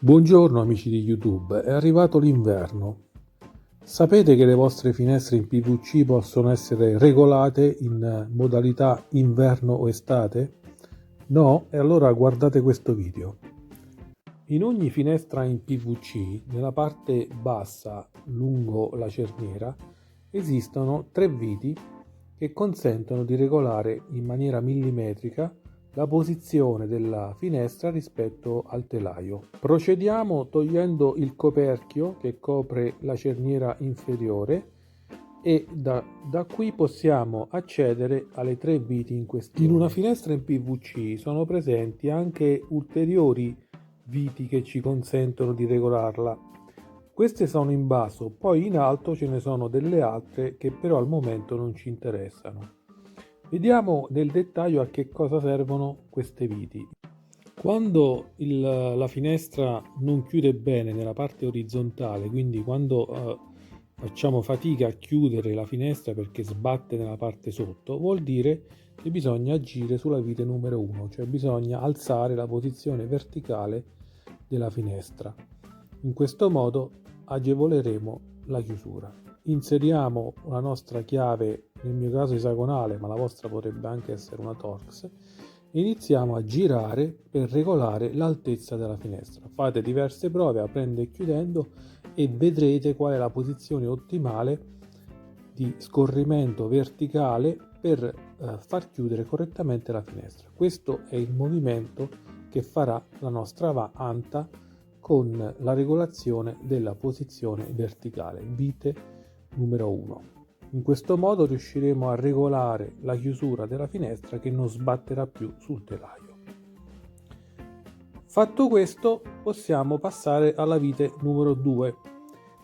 Buongiorno amici di YouTube, è arrivato l'inverno. Sapete che le vostre finestre in PVC possono essere regolate in modalità inverno o estate? No? E allora guardate questo video. In ogni finestra in PVC, nella parte bassa lungo la cerniera, esistono 3 viti che consentono di regolare in maniera millimetrica la posizione della finestra rispetto al telaio. Procediamo togliendo il coperchio che copre la cerniera inferiore e da qui possiamo accedere alle 3 viti in questione. In una finestra in PVC sono presenti anche ulteriori viti che ci consentono di regolarla. Queste sono in basso, poi in alto ce ne sono delle altre che però al momento non ci interessano. Vediamo nel dettaglio a che cosa servono queste viti. Quando la finestra non chiude bene nella parte orizzontale, quindi quando facciamo fatica a chiudere la finestra perché sbatte nella parte sotto, vuol dire che bisogna agire sulla vite numero 1, cioè bisogna alzare la posizione verticale della finestra. In questo modo agevoleremo la chiusura. Inseriamo la nostra chiave, nel mio caso esagonale, ma la vostra potrebbe anche essere una Torx, e iniziamo a girare per regolare l'altezza della finestra. Fate diverse prove aprendo e chiudendo e vedrete qual è la posizione ottimale di scorrimento verticale per far chiudere correttamente la finestra. Questo è il movimento che farà la nostra anta con la regolazione della posizione verticale, vite numero 1. In questo modo riusciremo a regolare la chiusura della finestra che non sbatterà più sul telaio. Fatto questo, possiamo passare alla vite numero 2.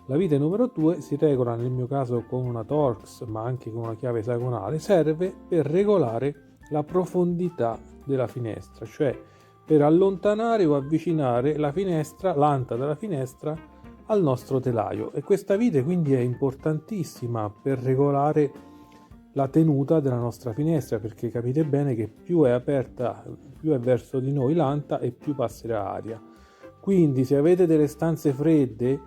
La vite numero 2 si regola nel mio caso con una Torx, ma anche con una chiave esagonale, serve per regolare la profondità della finestra, cioè per allontanare o avvicinare la finestra, l'anta della finestra al nostro telaio, e questa vite quindi è importantissima per regolare la tenuta della nostra finestra, perché capite bene che più è aperta, più è verso di noi l'anta e più passerà aria. Quindi se avete delle stanze fredde,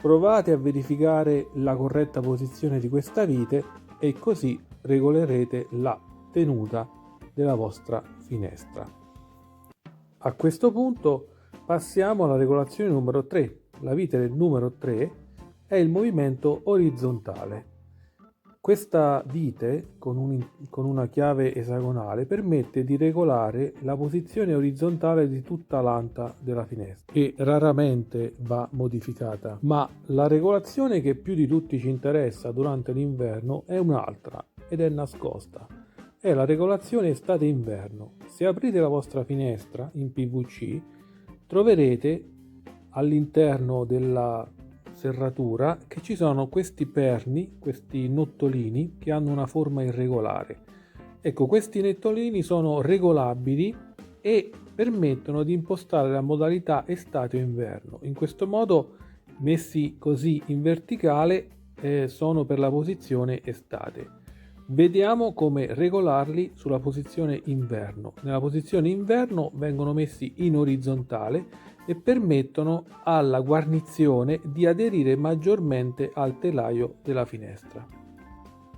provate a verificare la corretta posizione di questa vite e così regolerete la tenuta della vostra finestra. A questo punto passiamo alla regolazione numero 3. La vite del numero 3 è il movimento orizzontale. Questa vite con una chiave esagonale permette di regolare la posizione orizzontale di tutta l'anta della finestra e raramente va modificata, ma la regolazione che più di tutti ci interessa durante l'inverno è un'altra ed è nascosta. È la regolazione estate-inverno. Se aprite la vostra finestra in PVC troverete all'interno della serratura che ci sono questi perni, questi nottolini che hanno una forma irregolare. Ecco, questi nottolini sono regolabili e permettono di impostare la modalità estate o inverno. In questo modo, messi così in verticale, sono per la posizione estate. Vediamo come regolarli sulla posizione inverno. Nella posizione inverno vengono messi in orizzontale e permettono alla guarnizione di aderire maggiormente al telaio della finestra.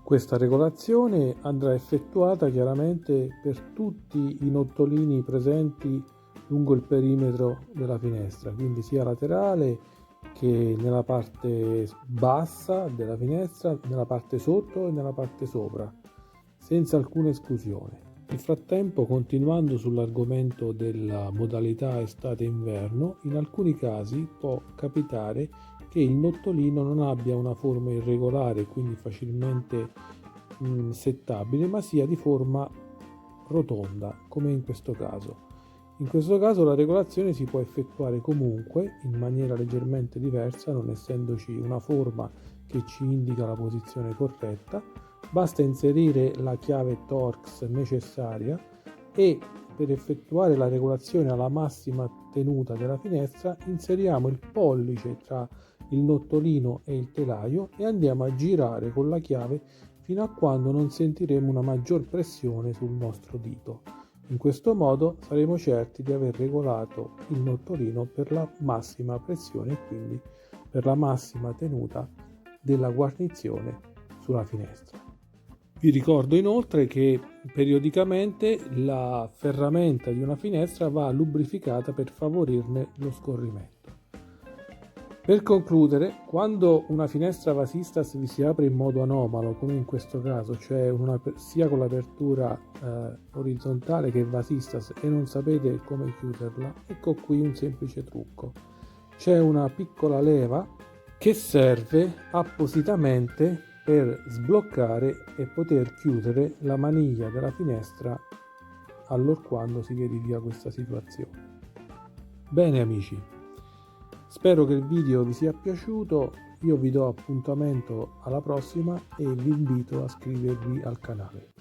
Questa regolazione andrà effettuata chiaramente per tutti i nottolini presenti lungo il perimetro della finestra, quindi sia laterale che nella parte bassa della finestra, nella parte sotto e nella parte sopra, senza alcuna esclusione. Nel frattempo, continuando sull'argomento della modalità estate-inverno, in alcuni casi può capitare che il nottolino non abbia una forma irregolare, quindi facilmente settabile, ma sia di forma rotonda, come in questo caso. In questo caso la regolazione si può effettuare comunque in maniera leggermente diversa, non essendoci una forma che ci indica la posizione corretta. Basta inserire la chiave Torx necessaria e per effettuare la regolazione alla massima tenuta della finestra inseriamo il pollice tra il nottolino e il telaio e andiamo a girare con la chiave fino a quando non sentiremo una maggior pressione sul nostro dito. In questo modo saremo certi di aver regolato il nottolino per la massima pressione e quindi per la massima tenuta della guarnizione sulla finestra. Vi ricordo inoltre che periodicamente la ferramenta di una finestra va lubrificata per favorirne lo scorrimento. Per concludere, quando una finestra Vasistas vi si apre in modo anomalo, come in questo caso, cioè sia con l'apertura orizzontale che Vasistas, e non sapete come chiuderla, ecco qui un semplice trucco. C'è una piccola leva che serve appositamente per sbloccare e poter chiudere la maniglia della finestra allorquando si verifica questa situazione. Bene amici, spero che il video vi sia piaciuto, io vi do appuntamento alla prossima e vi invito a iscrivervi al canale.